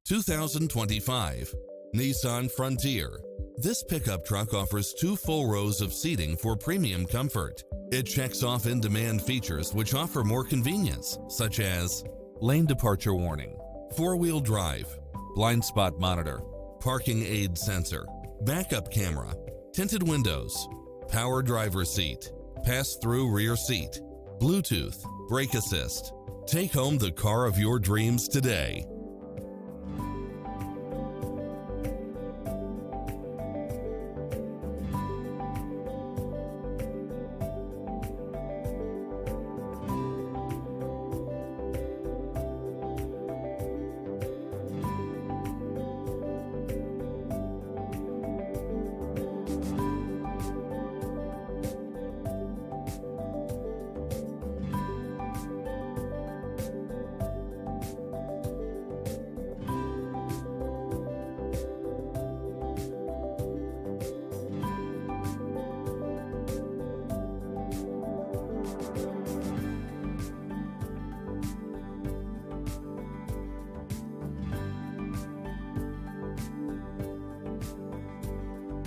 2025 Nissan Frontier. This pickup truck offers 2 full rows of seating for premium comfort. It checks off in-demand features which offer more convenience, such as lane departure warning, 4-wheel drive, blind spot monitor, parking aid sensor, backup camera, tinted windows, power driver seat, pass-through rear seat, Bluetooth, brake assist. Take home the car of your dreams today.